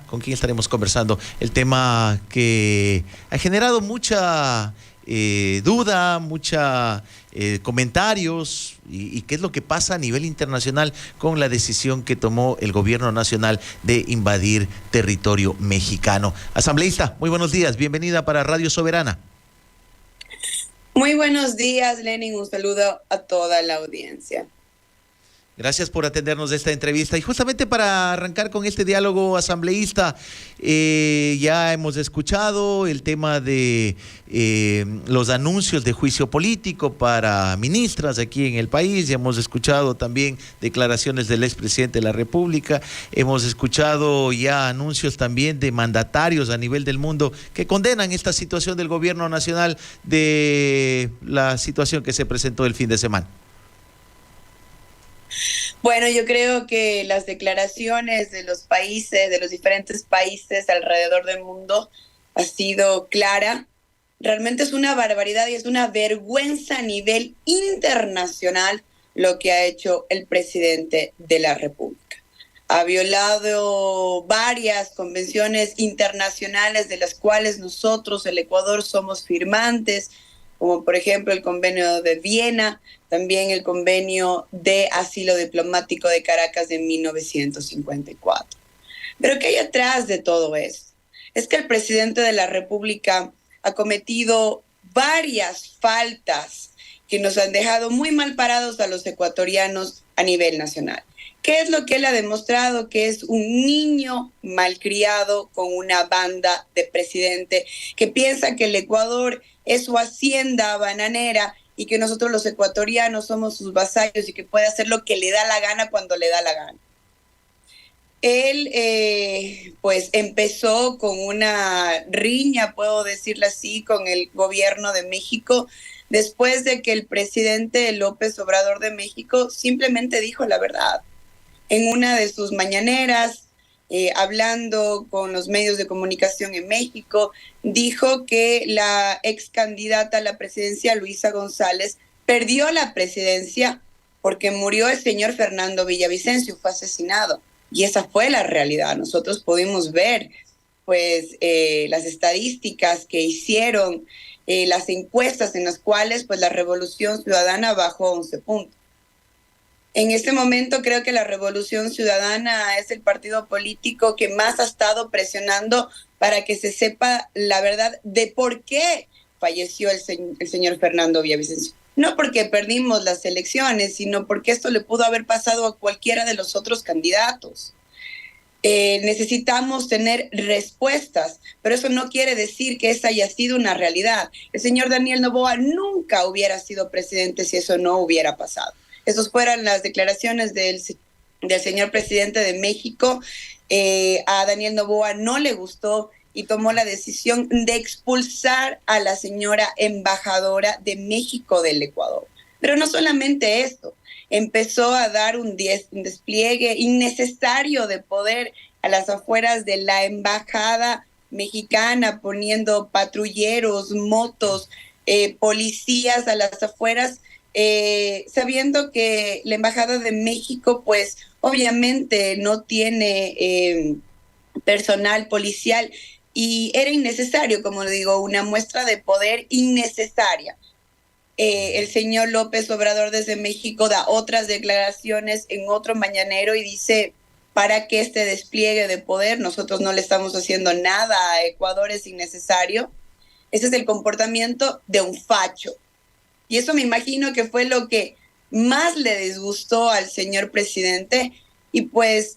con quien estaremos conversando el tema que ha generado mucha duda, mucha comentarios y qué es lo que pasa a nivel internacional con la decisión que tomó el gobierno nacional de invadir territorio mexicano. Asambleísta, muy buenos días, bienvenida para Radio Soberana. Muy buenos días, Lenin, un saludo a toda la audiencia. Gracias por atendernos de esta entrevista. Y justamente para arrancar con este diálogo asambleísta, ya hemos escuchado el tema de los anuncios de juicio político para ministras aquí en el país. Ya hemos escuchado también declaraciones del expresidente de la República. Hemos escuchado ya anuncios también de mandatarios a nivel del mundo que condenan esta situación del gobierno nacional, de la situación que se presentó el fin de semana. Bueno, yo creo que las declaraciones de los países, de los diferentes países alrededor del mundo, ha sido clara. Realmente es una barbaridad y es una vergüenza a nivel internacional lo que ha hecho el presidente de la República. Ha violado varias convenciones internacionales de las cuales nosotros, el Ecuador, somos firmantes, como por ejemplo el Convenio de Viena, también el Convenio de Asilo Diplomático de Caracas de 1954. Pero ¿qué hay atrás de todo esto? Es que el presidente de la República ha cometido varias faltas que nos han dejado muy mal parados a los ecuatorianos a nivel nacional. ¿Qué es lo que él ha demostrado? Que es un niño malcriado con una banda de presidente que piensa que el Ecuador es su hacienda bananera y que nosotros los ecuatorianos somos sus vasallos y que puede hacer lo que le da la gana cuando le da la gana. Él pues empezó con una riña, puedo decirlo así, con el gobierno de México, después de que el presidente López Obrador de México simplemente dijo la verdad. En una de sus mañaneras, hablando con los medios de comunicación en México, dijo que la ex candidata a la presidencia, Luisa González, perdió la presidencia porque murió el señor Fernando Villavicencio, fue asesinado. Y esa fue la realidad. Nosotros pudimos ver pues, las estadísticas que hicieron, las encuestas en las cuales pues, la Revolución Ciudadana bajó 11 puntos. En este momento creo que la Revolución Ciudadana es el partido político que más ha estado presionando para que se sepa la verdad de por qué falleció el señor Fernando Villavicencio. No porque perdimos las elecciones, sino porque esto le pudo haber pasado a cualquiera de los otros candidatos. Necesitamos tener respuestas, pero eso no quiere decir que esa haya sido una realidad. El señor Daniel Noboa nunca hubiera sido presidente si eso no hubiera pasado. Esas fueron las declaraciones del señor presidente de México. A Daniel Noboa no le gustó y tomó la decisión de expulsar a la señora embajadora de México del Ecuador. Pero no solamente esto, empezó a dar un despliegue innecesario de poder a las afueras de la embajada mexicana, poniendo patrulleros, motos, policías a las afueras, sabiendo que la Embajada de México, pues obviamente no tiene personal policial y era innecesario, como digo, una muestra de poder innecesaria. El señor López Obrador desde México da otras declaraciones en otro mañanero y dice, ¿para qué este despliegue de poder? Nosotros no le estamos haciendo nada a Ecuador, es innecesario. Ese es el comportamiento de un facho. Y eso me imagino que fue lo que más le disgustó al señor presidente y pues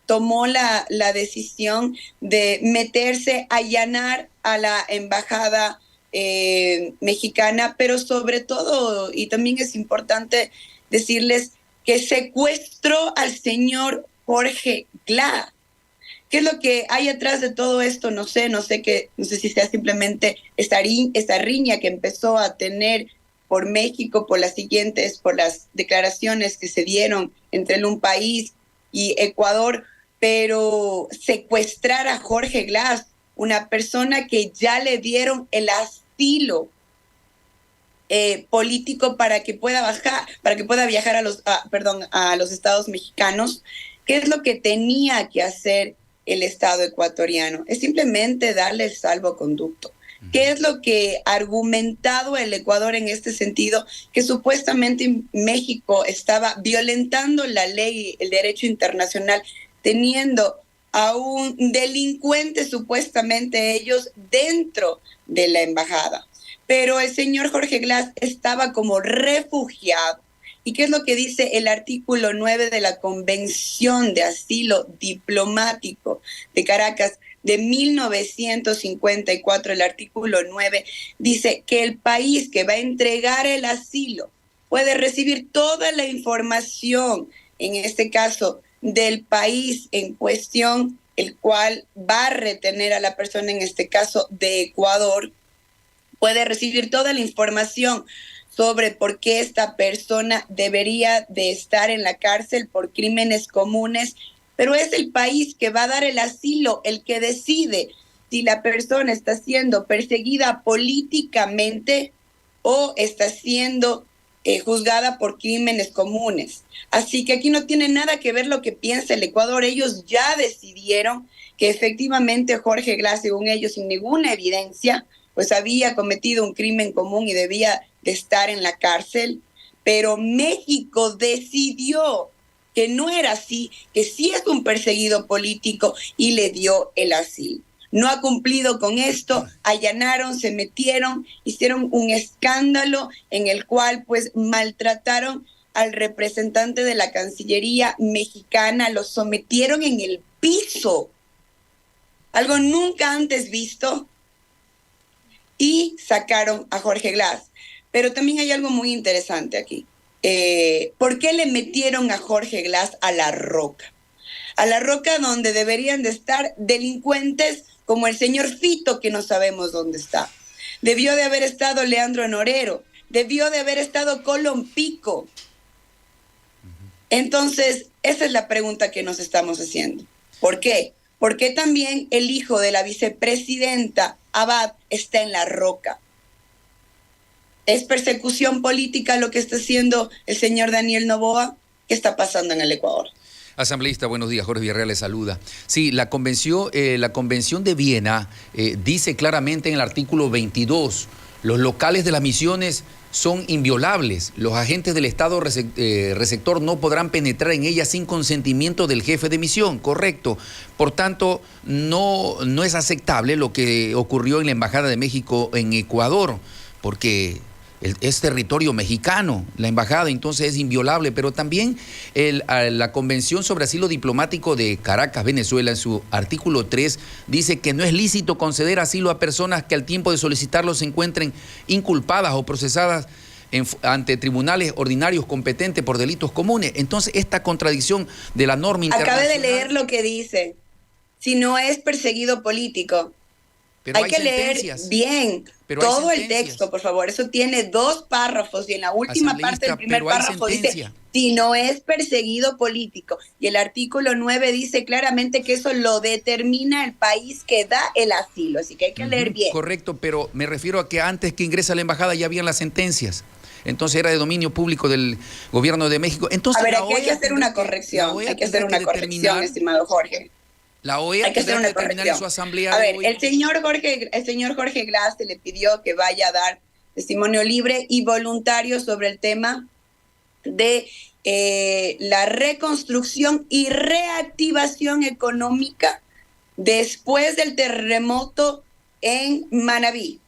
tomó la decisión de meterse, allanar a la embajada mexicana, pero sobre todo, y también es importante decirles que secuestró al señor Jorge Glass. ¿Qué es lo que hay atrás de todo esto? No sé si sea simplemente esta riña que empezó a tener por México, por las declaraciones que se dieron entre un país y Ecuador, pero secuestrar a Jorge Glass, una persona que ya le dieron el asilo político para que pueda viajar a los Estados mexicanos, ¿qué es lo que tenía que hacer el Estado ecuatoriano, es simplemente darle el salvoconducto. ¿Qué es lo que ha argumentado el Ecuador en este sentido? Que supuestamente México estaba violentando la ley, el derecho internacional, teniendo a un delincuente, supuestamente ellos, dentro de la embajada. Pero el señor Jorge Glass estaba como refugiado. ¿Y qué es lo que dice el artículo 9 de la Convención de Asilo Diplomático de Caracas de 1954? El artículo 9 dice que el país que va a entregar el asilo puede recibir toda la información, en este caso, del país en cuestión, el cual va a retener a la persona, en este caso de Ecuador, puede recibir toda la información sobre por qué esta persona debería de estar en la cárcel por crímenes comunes, pero es el país que va a dar el asilo el que decide si la persona está siendo perseguida políticamente o está siendo juzgada por crímenes comunes. Así que aquí no tiene nada que ver lo que piensa el Ecuador. Ellos ya decidieron que efectivamente Jorge Glass, según ellos, sin ninguna evidencia, pues había cometido un crimen común y debía de estar en la cárcel, pero México decidió que no era así, que sí es un perseguido político y le dio el asilo. No ha cumplido con esto, allanaron, se metieron, hicieron un escándalo en el cual pues maltrataron al representante de la Cancillería mexicana, lo sometieron en el piso, algo nunca antes visto, y sacaron a Jorge Glass. Pero también hay algo muy interesante aquí. ¿Por qué le metieron a Jorge Glass a La Roca? A La Roca, donde deberían de estar delincuentes como el señor Fito, que no sabemos dónde está. Debió de haber estado Leandro Norero, debió de haber estado Colón Pico. Entonces, esa es la pregunta que nos estamos haciendo. ¿Por qué? ¿Por qué también el hijo de la vicepresidenta Abad está en La Roca? ¿Es persecución política lo que está haciendo el señor Daniel Noboa? ¿Qué está pasando en el Ecuador? Asambleísta, buenos días. Jorge Villarreal le saluda. Sí, la convención de Viena dice claramente en el artículo 22, los locales de las misiones son inviolables. Los agentes del Estado receptor no podrán penetrar en ellas sin consentimiento del jefe de misión, correcto. Por tanto, no es aceptable lo que ocurrió en la Embajada de México en Ecuador, porque es territorio mexicano, la embajada, entonces es inviolable, pero también la Convención sobre Asilo Diplomático de Caracas, Venezuela, en su artículo 3, dice que no es lícito conceder asilo a personas que al tiempo de solicitarlo se encuentren inculpadas o procesadas ante tribunales ordinarios competentes por delitos comunes. Entonces, esta contradicción de la norma internacional... Acabé de leer lo que dice. Si no es perseguido político. Pero hay que leer bien todo el texto, por favor. Eso tiene 2 párrafos y en la última parte del primer párrafo dice, si no es perseguido político. Y el artículo 9 dice claramente que eso lo determina el país que da el asilo. Así que hay que leer bien. Correcto, pero me refiero a que antes que ingrese a la embajada ya habían las sentencias. Entonces era de dominio público del gobierno de México. Entonces, a ver, aquí hay que hacer una corrección. Hay que hacer una corrección, estimado Jorge. La OEA hay que hacer una corrección en su asamblea. A ver, el señor Jorge Glass se le pidió que vaya a dar testimonio libre y voluntario sobre el tema de la reconstrucción y reactivación económica después del terremoto en Manabí.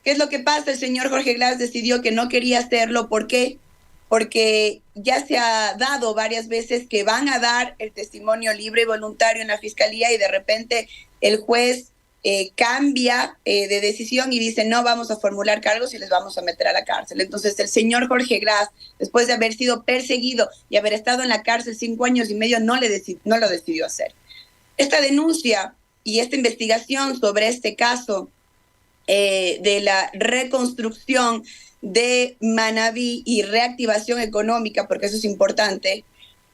¿Qué es lo que pasa? El señor Jorge Glass decidió que no quería hacerlo. ¿Por qué? Porque ya se ha dado varias veces que van a dar el testimonio libre y voluntario en la fiscalía y de repente el juez cambia de decisión y dice no vamos a formular cargos y les vamos a meter a la cárcel. Entonces el señor Jorge Glass, después de haber sido perseguido y haber estado en la cárcel 5 años y medio, no lo decidió hacer. Esta denuncia y esta investigación sobre este caso de la reconstrucción de Manabí y reactivación económica, porque eso es importante,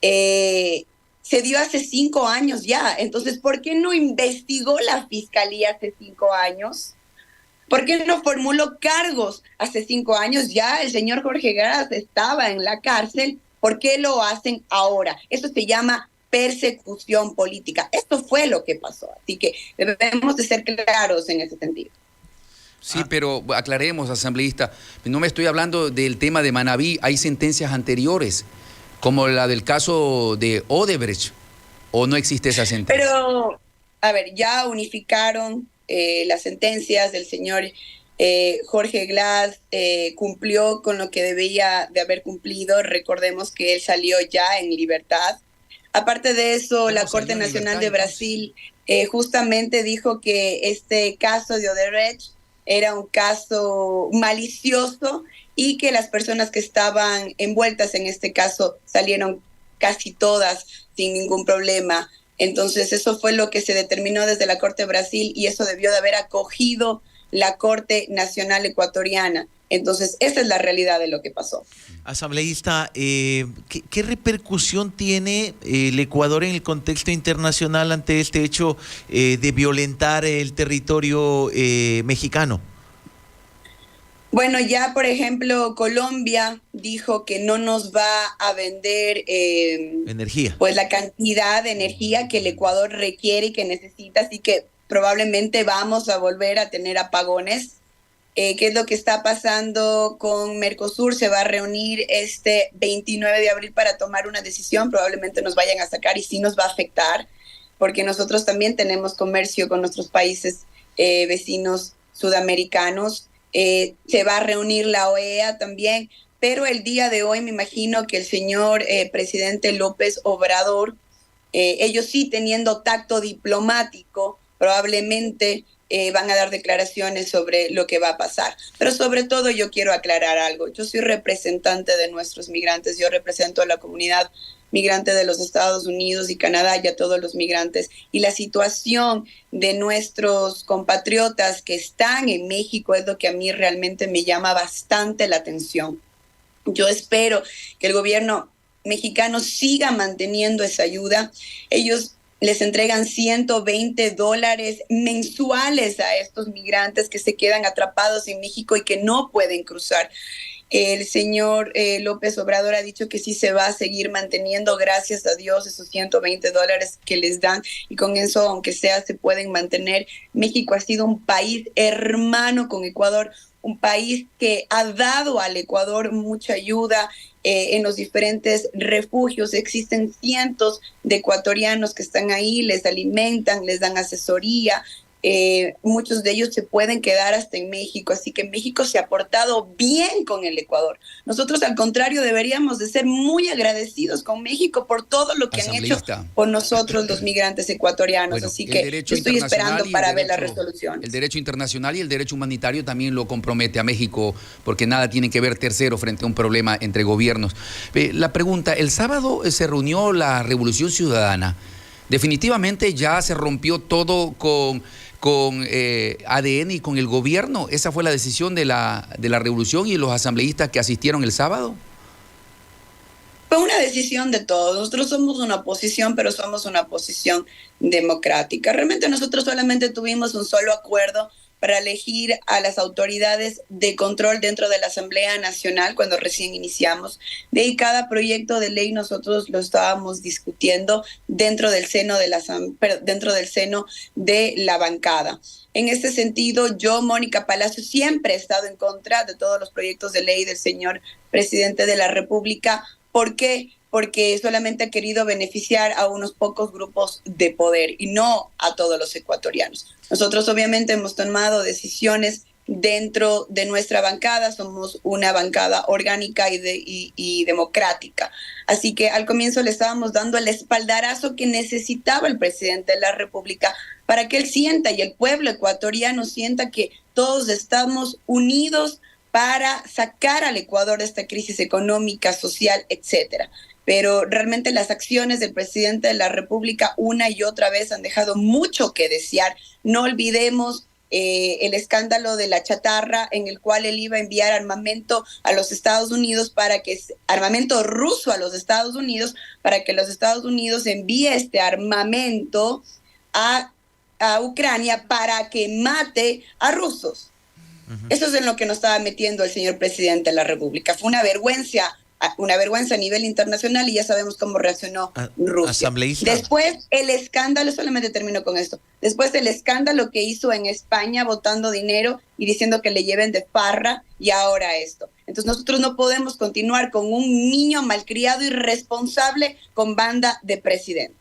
se dio hace 5 años ya. Entonces, ¿por qué no investigó la fiscalía hace 5 años? ¿Por qué no formuló cargos hace 5 años? Ya el señor Jorge Glass estaba en la cárcel. ¿Por qué lo hacen ahora? Eso se llama persecución política. Esto fue lo que pasó. Así que debemos de ser claros en ese sentido. Sí, pero aclaremos, asambleísta, no me estoy hablando del tema de Manabí, hay sentencias anteriores, como la del caso de Odebrecht, ¿o no existe esa sentencia? Pero, a ver, ya unificaron las sentencias del señor Jorge Glass, cumplió con lo que debía de haber cumplido. Recordemos que él salió ya en libertad. Aparte de eso, la Corte Nacional de Brasil justamente dijo que este caso de Odebrecht era un caso malicioso y que las personas que estaban envueltas en este caso salieron casi todas sin ningún problema. Entonces eso fue lo que se determinó desde la Corte de Brasil y eso debió de haber acogido la Corte Nacional Ecuatoriana. Entonces esa es la realidad de lo que pasó. Asambleísta, ¿qué repercusión tiene el Ecuador en el contexto internacional ante este hecho de violentar el territorio mexicano? Bueno, ya por ejemplo Colombia dijo que no nos va a vender energía, pues la cantidad de energía que el Ecuador requiere y que necesita, así que probablemente vamos a volver a tener apagones. ¿Qué es lo que está pasando con Mercosur? Se va a reunir este 29 de abril para tomar una decisión, probablemente nos vayan a sacar y sí nos va a afectar, porque nosotros también tenemos comercio con nuestros países vecinos sudamericanos. Se va a reunir la OEA también, pero el día de hoy me imagino que el señor presidente López Obrador, ellos sí teniendo tacto diplomático, probablemente van a dar declaraciones sobre lo que va a pasar. Pero sobre todo yo quiero aclarar algo. Yo soy representante de nuestros migrantes, yo represento a la comunidad migrante de los Estados Unidos y Canadá y a todos los migrantes. Y la situación de nuestros compatriotas que están en México es lo que a mí realmente me llama bastante la atención. Yo espero que el gobierno mexicano siga manteniendo esa ayuda. Ellos les entregan $120 mensuales a estos migrantes que se quedan atrapados en México y que no pueden cruzar. El señor López Obrador ha dicho que sí se va a seguir manteniendo, gracias a Dios, esos $120 que les dan y con eso, aunque sea, se pueden mantener. México ha sido un país hermano con Ecuador, un país que ha dado al Ecuador mucha ayuda en los diferentes refugios. Existen cientos de ecuatorianos que están ahí, les alimentan, les dan asesoría. Muchos de ellos se pueden quedar hasta en México, así que México se ha portado bien con el Ecuador. Nosotros, al contrario, deberíamos de ser muy agradecidos con México por todo lo que han hecho por nosotros los migrantes ecuatorianos. Bueno, así que yo estoy esperando para ver la resolución. El derecho internacional y el derecho humanitario también lo compromete a México, porque nada tiene que ver tercero frente a un problema entre gobiernos. La pregunta, el sábado se reunió la Revolución Ciudadana. Definitivamente ya se rompió todo con ADN y con el gobierno. ¿Esa fue la decisión de la revolución y los asambleístas que asistieron el sábado? Fue una decisión de todos. Nosotros somos una oposición, pero somos una oposición democrática. Realmente nosotros solamente tuvimos un solo acuerdo para elegir a las autoridades de control dentro de la Asamblea Nacional cuando recién iniciamos. De ahí cada proyecto de ley nosotros lo estábamos discutiendo dentro del seno de la bancada. En este sentido, yo, Mónica Palacio, siempre he estado en contra de todos los proyectos de ley del señor presidente de la República. ¿Por qué? Porque solamente ha querido beneficiar a unos pocos grupos de poder y no a todos los ecuatorianos. Nosotros obviamente hemos tomado decisiones dentro de nuestra bancada, somos una bancada orgánica y democrática. Así que al comienzo le estábamos dando el espaldarazo que necesitaba el presidente de la República para que él sienta y el pueblo ecuatoriano sienta que todos estamos unidos para sacar al Ecuador de esta crisis económica, social, etcétera. Pero realmente las acciones del presidente de la República una y otra vez han dejado mucho que desear. No olvidemos el escándalo de la chatarra, en el cual él iba a enviar armamento a los Estados Unidos armamento ruso a los Estados Unidos, para que los Estados Unidos envíe este armamento a Ucrania para que mate a rusos. Eso es en lo que nos estaba metiendo el señor presidente de la República. Fue una vergüenza una vergüenza a nivel internacional y ya sabemos cómo reaccionó Rusia. Asambleísta. Después el escándalo, solamente termino con esto, después el escándalo que hizo en España botando dinero y diciendo que le lleven de farra y ahora esto. Entonces nosotros no podemos continuar con un niño malcriado irresponsable con banda de presidente.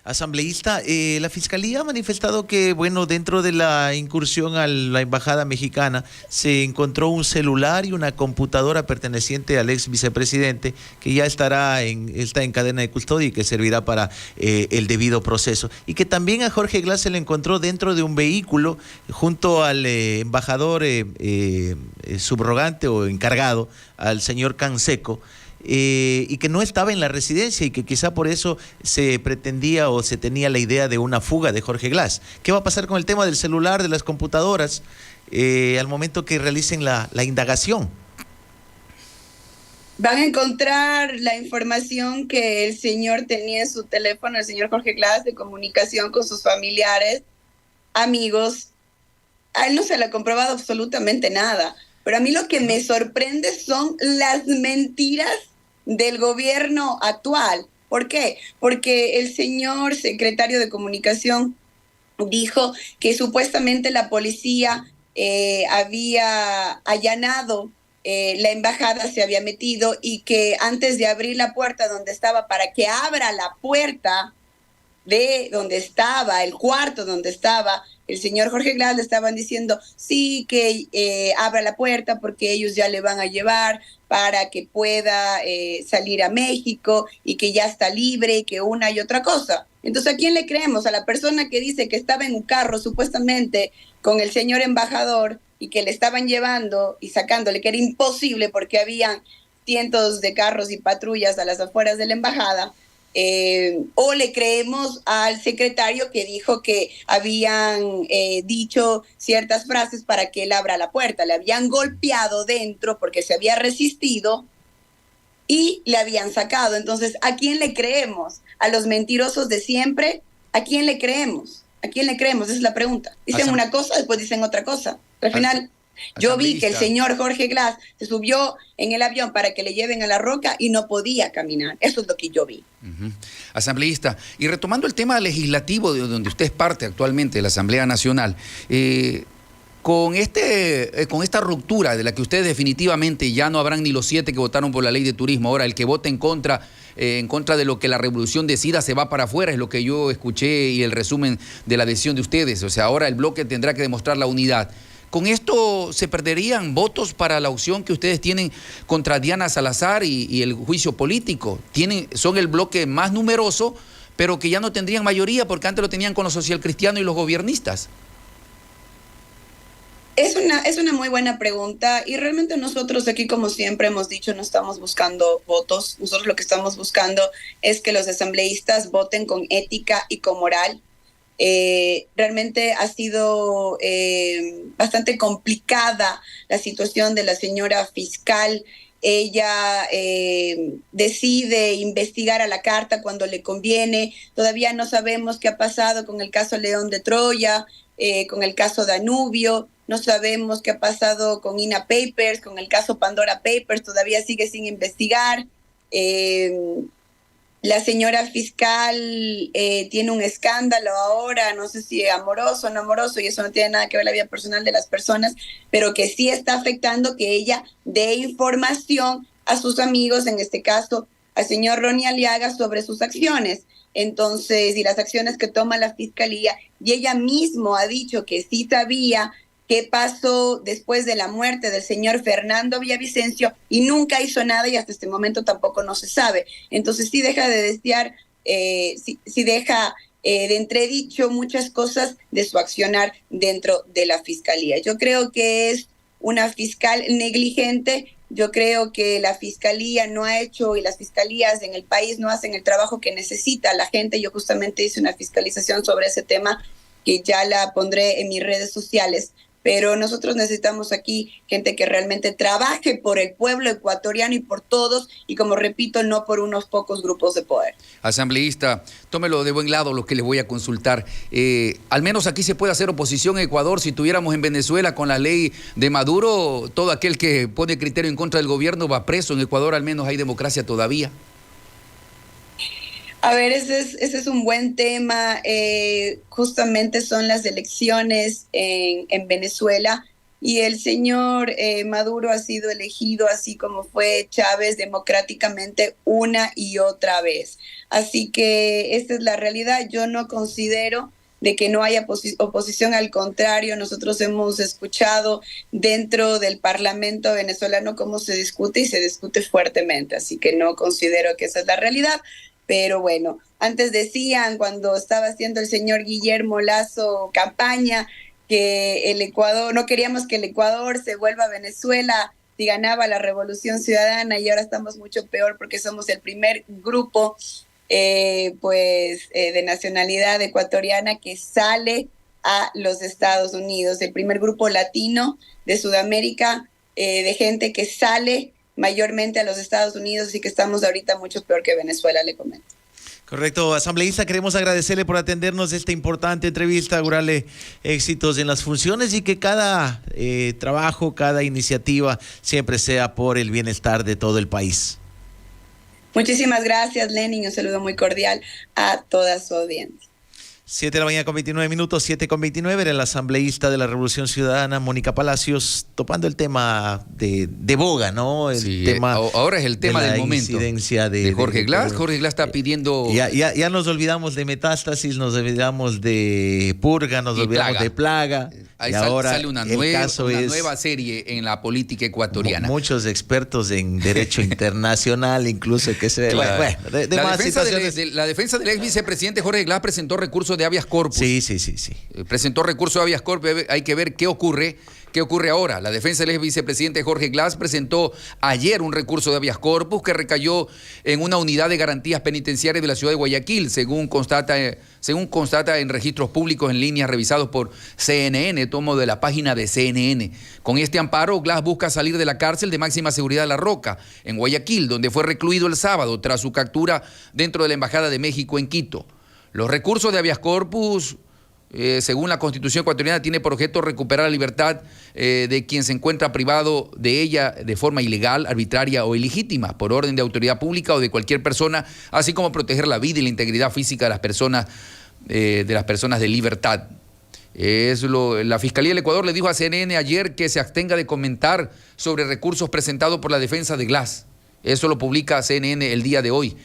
Asambleísta, la Fiscalía ha manifestado que, bueno, dentro de la incursión a la Embajada Mexicana se encontró un celular y una computadora perteneciente al ex vicepresidente que ya está en cadena de custodia y que servirá para el debido proceso. Y que también a Jorge Glass se le encontró dentro de un vehículo junto al embajador subrogante o encargado, al señor Canseco. Y que no estaba en la residencia y que quizá por eso se pretendía o se tenía la idea de una fuga de Jorge Glass. ¿Qué va a pasar con el tema del celular, de las computadoras, al momento que realicen la indagación? Van a encontrar la información que el señor tenía en su teléfono, el señor Jorge Glass, de comunicación con sus familiares, amigos. A él no se le ha comprobado absolutamente nada. Pero a mí lo que me sorprende son las mentiras del gobierno actual. ¿Por qué? Porque el señor secretario de Comunicación dijo que supuestamente la policía había allanado la embajada, se había metido y que antes de abrir la puerta donde estaba, para que abra la puerta de donde estaba, el cuarto donde estaba el señor Jorge Glass, le estaban diciendo sí, que abra la puerta porque ellos ya le van a llevar para que pueda salir a México y que ya está libre y que una y otra cosa. Entonces, ¿a quién le creemos? ¿A la persona que dice que estaba en un carro supuestamente con el señor embajador y que le estaban llevando y sacándole, que era imposible porque habían cientos de carros y patrullas a las afueras de la embajada? O le creemos al secretario que dijo que habían dicho ciertas frases para que él abra la puerta, le habían golpeado dentro porque se había resistido y le habían sacado. Entonces, ¿a quién le creemos? ¿A los mentirosos de siempre? ¿A quién le creemos? ¿A quién le creemos? Esa es la pregunta. Dicen una cosa, después dicen otra cosa. Al final, yo vi que el señor Jorge Glass se subió en el avión para que le lleven a La Roca y no podía caminar. Eso es lo que yo vi. Asambleísta, y retomando el tema legislativo de donde usted es parte actualmente, de la Asamblea Nacional, con esta ruptura de la que ustedes definitivamente ya no habrán ni los 7 que votaron por la ley de turismo, ahora el que vote en contra de lo que la revolución decida se va para afuera, es lo que yo escuché y el resumen de la decisión de ustedes. O sea, ahora el bloque tendrá que demostrar la unidad. ¿Con esto se perderían votos para la opción que ustedes tienen contra Diana Salazar y el juicio político? Son el bloque más numeroso, pero que ya no tendrían mayoría porque antes lo tenían con los socialcristianos y los gobiernistas. Es una muy buena pregunta y realmente nosotros aquí, como siempre hemos dicho, no estamos buscando votos. Nosotros lo que estamos buscando es que los asambleístas voten con ética y con moral. Realmente ha sido bastante complicada la situación de la señora fiscal. Ella decide investigar a la carta cuando le conviene. Todavía no sabemos qué ha pasado con el caso León de Troya, con el caso Danubio. No sabemos qué ha pasado con INA Papers, con el caso Pandora Papers. Todavía sigue sin investigar. La señora fiscal tiene un escándalo ahora, no sé si amoroso o no amoroso, y eso no tiene nada que ver la vida personal de las personas, pero que sí está afectando que ella dé información a sus amigos, en este caso al señor Ronnie Aliaga, sobre sus acciones. Entonces, y las acciones que toma la fiscalía, y ella mismo ha dicho que sí sabía qué pasó después de la muerte del señor Fernando Villavicencio y nunca hizo nada y hasta este momento tampoco no se sabe. Entonces sí deja de desear, sí deja de entredicho muchas cosas de su accionar dentro de la fiscalía. Yo creo que es una fiscal negligente. Yo creo que la fiscalía no ha hecho y las fiscalías en el país no hacen el trabajo que necesita la gente. Yo justamente hice una fiscalización sobre ese tema que ya la pondré en mis redes sociales. pero nosotros necesitamos aquí gente que realmente trabaje por el pueblo ecuatoriano y por todos, y como repito, no por unos pocos grupos de poder. Asambleísta, tómelo de buen lado lo que le voy a consultar. Al menos aquí se puede hacer oposición en Ecuador. Si tuviéramos en Venezuela con la ley de Maduro, todo aquel que pone criterio en contra del gobierno va preso. En Ecuador al menos hay democracia todavía. A ver, ese es un buen tema. Justamente son las elecciones en Venezuela y el señor Maduro ha sido elegido, así como fue Chávez, democráticamente una y otra vez. Así que esta es la realidad. Yo no considero de que no haya oposición, al contrario, nosotros hemos escuchado dentro del Parlamento venezolano cómo se discute y se discute fuertemente, así que no considero que esa es la realidad. Pero bueno, antes decían, cuando estaba haciendo el señor Guillermo Lasso campaña, que el Ecuador, no queríamos que el Ecuador se vuelva a Venezuela si ganaba la Revolución Ciudadana, y ahora estamos mucho peor porque somos el primer grupo de nacionalidad ecuatoriana que sale a los Estados Unidos, el primer grupo latino de Sudamérica, de gente que sale mayormente a los Estados Unidos, y que estamos ahorita mucho peor que Venezuela, le comento. Correcto, asambleísta, queremos agradecerle por atendernos esta importante entrevista, augurarle éxitos en las funciones y que cada trabajo, cada iniciativa siempre sea por el bienestar de todo el país. Muchísimas gracias, Lenin, un saludo muy cordial a toda su audiencia. 7 de la mañana con 29 minutos, 7:29, era el asambleísta de la Revolución Ciudadana, Mónica Palacios, topando el tema de boga, ¿no? El tema ahora es el tema del momento. Incidencia de Jorge Glass. Jorge Glass está pidiendo... Ya nos olvidamos de Metástasis, nos olvidamos de Purga, nos olvidamos de Plaga. Ahí y ahora sale una nueva serie en la política ecuatoriana. Muchos expertos en derecho internacional, incluso que se... Claro. Bueno, la defensa del ex vicepresidente Jorge Glass presentó recursos de habeas corpus. Sí. Presentó recursos de habeas corpus. Hay que ver qué ocurre ahora. La defensa del ex vicepresidente Jorge Glass presentó ayer un recurso de habeas corpus que recayó en una unidad de garantías penitenciarias de la ciudad de Guayaquil, según constata en registros públicos en línea revisados por CNN, tomo de la página de CNN. Con este amparo, Glass busca salir de la cárcel de máxima seguridad de La Roca, en Guayaquil, donde fue recluido el sábado tras su captura dentro de la Embajada de México en Quito. Los recursos de habeas corpus, según la Constitución ecuatoriana, tiene por objeto recuperar la libertad de quien se encuentra privado de ella de forma ilegal, arbitraria o ilegítima, por orden de autoridad pública o de cualquier persona, así como proteger la vida y la integridad física de las personas de libertad. La Fiscalía del Ecuador le dijo a CNN ayer que se abstenga de comentar sobre recursos presentados por la defensa de Glass. Eso lo publica CNN el día de hoy.